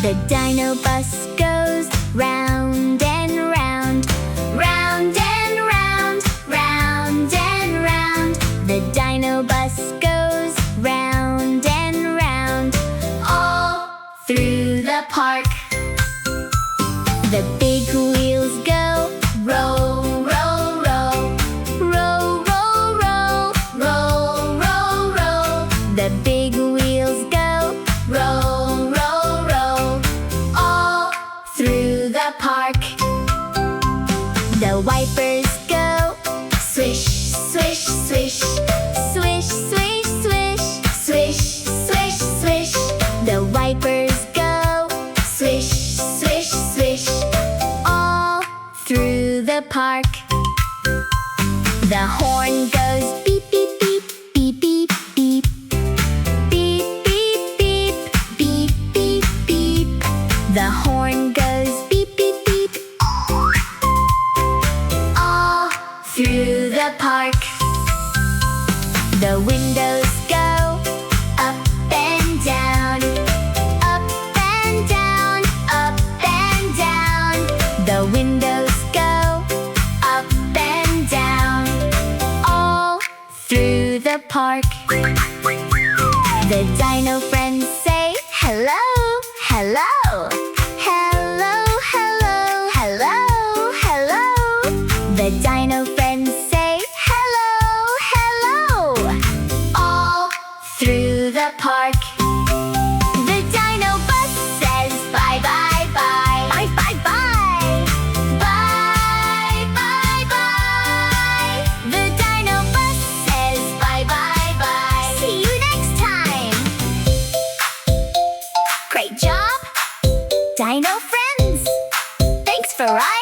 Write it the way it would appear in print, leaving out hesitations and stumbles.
The Dino Bus goes round and round, round and round, round and round. The Dino Bus goes round and round, all through the park. The big wheels go roll, roll, roll, roll, roll, roll, roll, roll, roll. The big wheels go roll, roll, roll, all through the park. The wipers go swish, swish, swish, swish, swish, swish, swish, swish, swish. The wipers go swish, swish, swish, all through the park. The horn goes beep, beep, beep, beep, beep, beep. Beep, beep, beep, beep, beep, beep. The horn goes beep, beep, beep, all through the park. The windows go up and down, up and down, up and down. The windows go up and down, all through the park. The Dino Friends say hello, hello, hello, hello, hello, hello. The Dino Friends say hello, hello, all through the park. The Dino Bus says bye, bye, bye, bye, bye, bye, bye, bye, bye. The Dino Bus says bye, bye, bye. See you next time. Great job, Dino Friends. Thanks for riding.